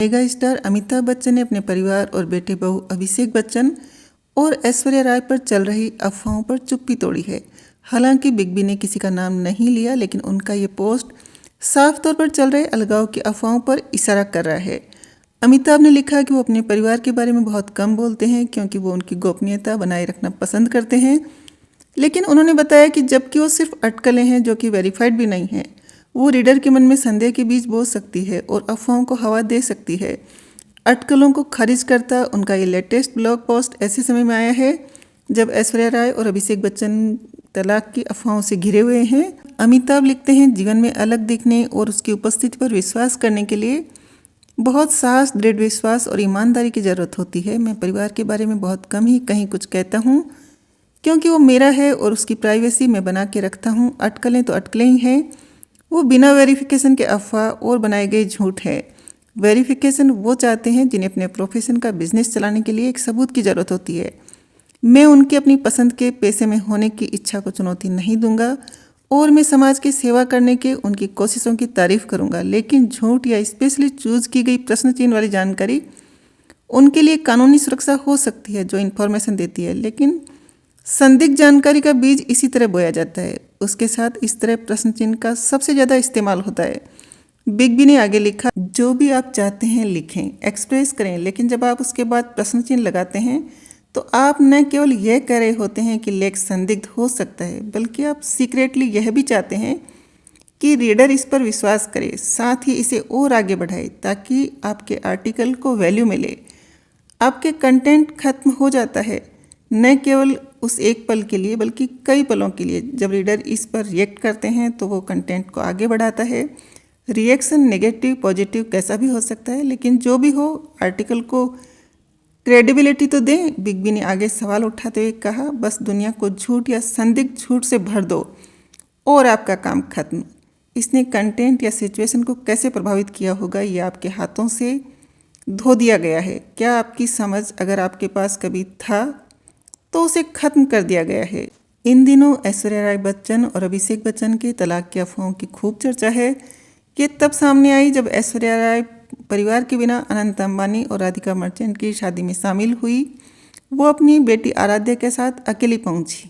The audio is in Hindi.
मेगा स्टार अमिताभ बच्चन ने अपने परिवार और बेटे बहू अभिषेक बच्चन और ऐश्वर्या राय पर चल रही अफवाहों पर चुप्पी तोड़ी है। हालांकि बिग बी ने किसी का नाम नहीं लिया, लेकिन उनका ये पोस्ट साफ तौर पर चल रहे अलगाव की अफवाहों पर इशारा कर रहा है। अमिताभ ने लिखा कि वो अपने परिवार के बारे में बहुत कम बोलते हैं क्योंकि वो उनकी गोपनीयता बनाए रखना पसंद करते हैं। लेकिन उन्होंने बताया कि जबकि वो सिर्फ अटकलें हैं जो कि वेरीफाइड भी नहीं हैं, वो रीडर के मन में संदेह के बीज बो सकती है और अफवाहों को हवा दे सकती है। अटकलों को खारिज करता उनका ये लेटेस्ट ब्लॉग पोस्ट ऐसे समय में आया है जब ऐश्वर्या राय और अभिषेक बच्चन तलाक की अफवाहों से घिरे हुए हैं। अमिताभ लिखते हैं, जीवन में अलग दिखने और उसकी उपस्थिति पर विश्वास करने के लिए बहुत साहस, दृढ़ विश्वास और ईमानदारी की ज़रूरत होती है। मैं परिवार के बारे में बहुत कम ही कहीं कुछ कहता हूँ क्योंकि वो मेरा है और उसकी प्राइवेसी मैं बना के रखता हूँ। अटकलें तो अटकलें ही हैं, वो बिना वेरिफिकेशन के अफवाह और बनाए गए झूठ है। वेरिफिकेशन वो चाहते हैं जिन्हें अपने प्रोफेशन का बिजनेस चलाने के लिए एक सबूत की ज़रूरत होती है। मैं उनके अपनी पसंद के पेशे में होने की इच्छा को चुनौती नहीं दूंगा और मैं समाज की सेवा करने के उनकी कोशिशों की तारीफ करूंगा। लेकिन झूठ या स्पेशली चूज की गई प्रश्न चिन्ह वाली जानकारी उनके लिए कानूनी सुरक्षा हो सकती है जो इन्फॉर्मेशन देती है, लेकिन संदिग्ध जानकारी का बीज इसी तरह बोया जाता है। उसके साथ इस तरह प्रश्न चिन्ह का सबसे ज़्यादा इस्तेमाल होता है। बिग बी ने आगे लिखा, जो भी आप चाहते हैं लिखें, एक्सप्रेस करें, लेकिन जब आप उसके बाद प्रश्न चिन्ह लगाते हैं तो आप न केवल यह कह रहे होते हैं कि लेख संदिग्ध हो सकता है, बल्कि आप सीक्रेटली यह भी चाहते हैं कि रीडर इस पर विश्वास करे, साथ ही इसे और आगे बढ़ाए ताकि आपके आर्टिकल को वैल्यू मिले। आपके कंटेंट खत्म हो जाता है न केवल उस एक पल के लिए बल्कि कई पलों के लिए। जब रीडर इस पर रिएक्ट करते हैं तो वो कंटेंट को आगे बढ़ाता है। रिएक्शन नेगेटिव पॉजिटिव कैसा भी हो सकता है, लेकिन जो भी हो आर्टिकल को क्रेडिबिलिटी तो दें। बिग बी ने आगे सवाल उठाते हुए कहा, बस दुनिया को झूठ या संदिग्ध झूठ से भर दो और आपका काम खत्म। इसने कंटेंट या सिचुएशन को कैसे प्रभावित किया होगा ये आपके हाथों से धो दिया गया है। क्या आपकी समझ अगर आपके पास कभी था तो उसे खत्म कर दिया गया है। इन दिनों ऐश्वर्या राय बच्चन और अभिषेक बच्चन के तलाक की अफवाहों की खूब चर्चा है। ये तब सामने आई जब ऐश्वर्या राय परिवार के बिना अनंत अंबानी और राधिका मर्चेंट की शादी में शामिल हुई। वो अपनी बेटी आराध्या के साथ अकेली पहुंची।